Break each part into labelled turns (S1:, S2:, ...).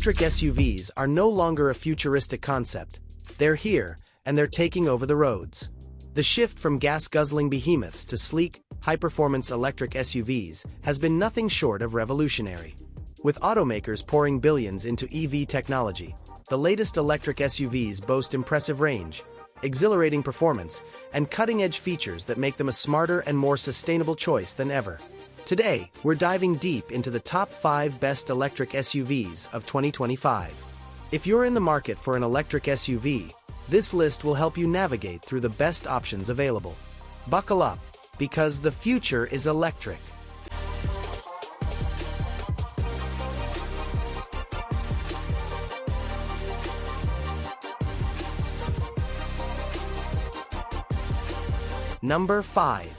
S1: Electric SUVs are no longer a futuristic concept. They're here, and they're taking over the roads. The shift from gas-guzzling behemoths to sleek, high-performance electric SUVs has been nothing short of revolutionary. With automakers pouring billions into EV technology, the latest electric SUVs boast impressive range, exhilarating performance, and cutting-edge features that make them a smarter and more sustainable choice than ever. Today, we're diving deep into the top 5 best electric SUVs of 2025. If you're in the market for an electric SUV, this list will help you navigate through the best options available. Buckle up, because the future is electric. Number 5.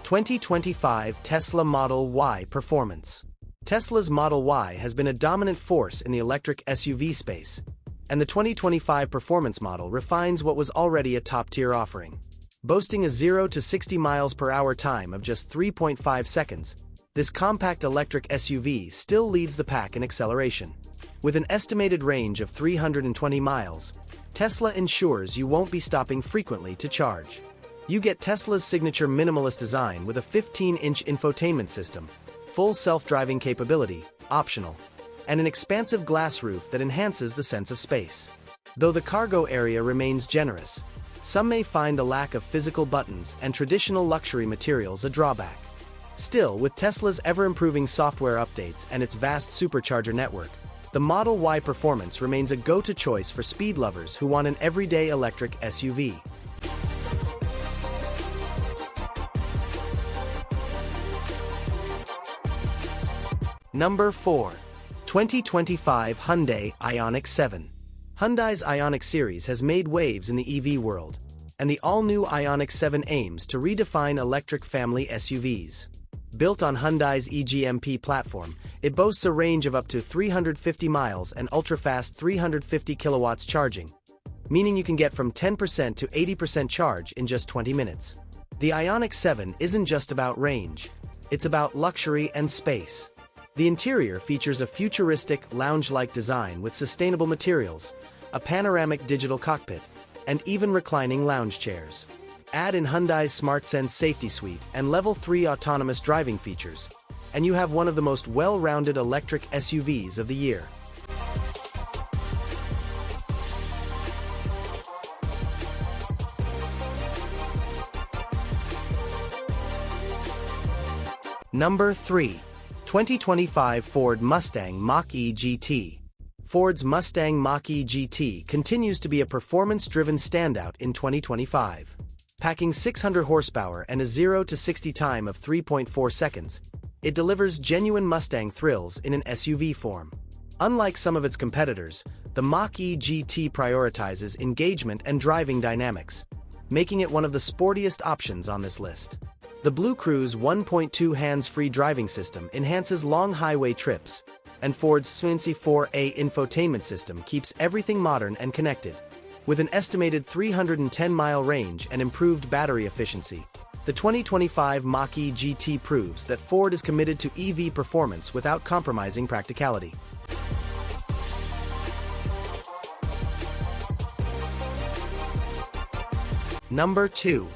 S1: 2025 Tesla Model Y Performance. Tesla's Model Y has been a dominant force in the electric SUV space, and the 2025 performance model refines what was already a top-tier offering. Boasting a 0 to 60 miles per hour time of just 3.5 seconds, this compact electric SUV still leads the pack in acceleration. With an estimated range of 320 miles, Tesla ensures you won't be stopping frequently to charge. You get Tesla's signature minimalist design with a 15-inch infotainment system, full self-driving capability, optional, and an expansive glass roof that enhances the sense of space. Though the cargo area remains generous, some may find the lack of physical buttons and traditional luxury materials a drawback. Still, with Tesla's ever-improving software updates and its vast supercharger network, the Model Y Performance remains a go-to choice for speed lovers who want an everyday electric SUV. Number 4. 2025 Hyundai Ioniq 7. Hyundai's Ioniq series has made waves in the EV world, and the all-new Ioniq 7 aims to redefine electric family SUVs. Built on Hyundai's eGMP platform, it boasts a range of up to 350 miles and ultra-fast 350 kilowatts charging, meaning you can get from 10% to 80% charge in just 20 minutes. The Ioniq 7 isn't just about range, it's about luxury and space. The interior features a futuristic, lounge-like design with sustainable materials, a panoramic digital cockpit, and even reclining lounge chairs. Add in Hyundai's SmartSense safety suite and Level 3 autonomous driving features, and you have one of the most well-rounded electric SUVs of the year. Number 3. 2025 Ford Mustang Mach-E GT. Ford's Mustang Mach-E GT continues to be a performance-driven standout in 2025. Packing 600 horsepower and a 0 to 60 time of 3.4 seconds, it delivers genuine Mustang thrills in an SUV form. Unlike some of its competitors, the Mach-E GT prioritizes engagement and driving dynamics, making it one of the sportiest options on this list. The Blue Cruise 1.2 hands-free driving system enhances long highway trips, and Ford's Fancy 4A infotainment system keeps everything modern and connected. With an estimated 310-mile range and improved battery efficiency, the 2025 Mach-E GT proves that Ford is committed to EV performance without compromising practicality. Number 2.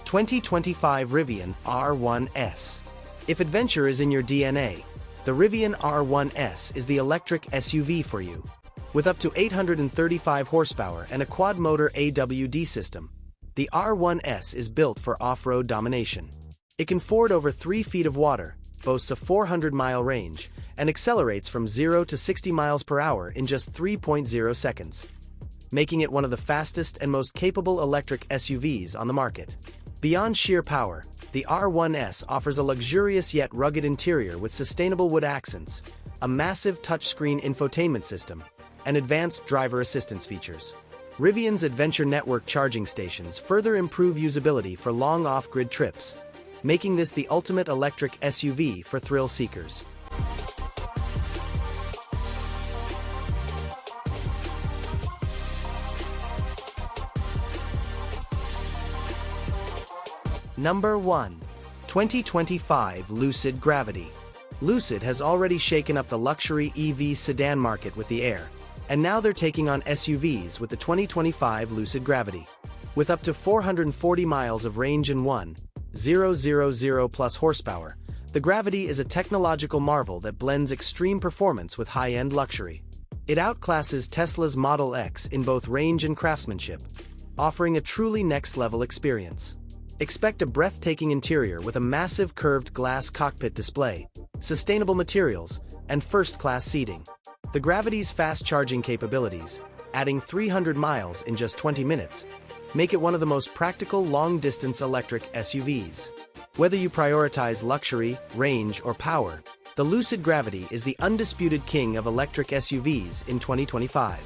S1: 2025 Rivian R1S. If adventure is in your DNA, the Rivian R1S is the electric SUV for you. With up to 835 horsepower and a quad-motor AWD system, the R1S is built for off-road domination. It can ford over 3 feet of water, boasts a 400-mile range, and accelerates from 0 to 60 miles per hour in just 3.0 seconds, making it one of the fastest and most capable electric SUVs on the market. Beyond sheer power, the R1S offers a luxurious yet rugged interior with sustainable wood accents, a massive touchscreen infotainment system, and advanced driver assistance features. Rivian's Adventure Network charging stations further improve usability for long off-grid trips, making this the ultimate electric SUV for thrill seekers. Number 1. 2025 Lucid Gravity. Lucid has already shaken up the luxury EV sedan market with the Air, And now they're taking on SUVs with the 2025 Lucid Gravity. With up to 440 miles of range and 1,000 plus horsepower, the Gravity is a technological marvel that blends extreme performance with high-end luxury. It outclasses Tesla's Model X in both range and craftsmanship, offering a truly next-level experience. Expect a breathtaking interior with a massive curved glass cockpit display, sustainable materials, and first-class seating. The Gravity's fast-charging capabilities, adding 300 miles in just 20 minutes, make it one of the most practical long-distance electric SUVs. Whether you prioritize luxury, range, or power, the Lucid Gravity is the undisputed king of electric SUVs in 2025.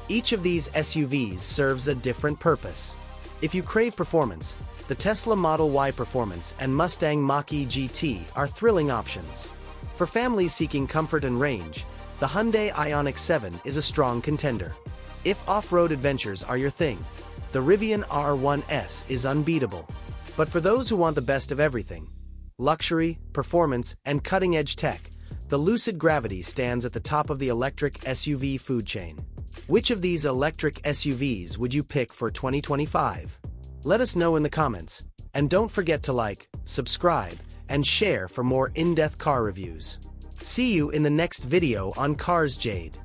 S1: Each of these SUVs serves a different purpose. If you crave performance, the Tesla Model Y Performance and Mustang Mach-E GT are thrilling options. For families seeking comfort and range, the Hyundai Ioniq 7 is a strong contender. If off-road adventures are your thing, the Rivian R1S is unbeatable. But for those who want the best of everything, luxury, performance, and cutting-edge tech, the Lucid Gravity stands at the top of the electric SUV food chain. Which of these electric SUVs would you pick for 2025? Let us know in the comments, and don't forget to like, subscribe, and share for more in-depth car reviews. See you in the next video on Cars Jade.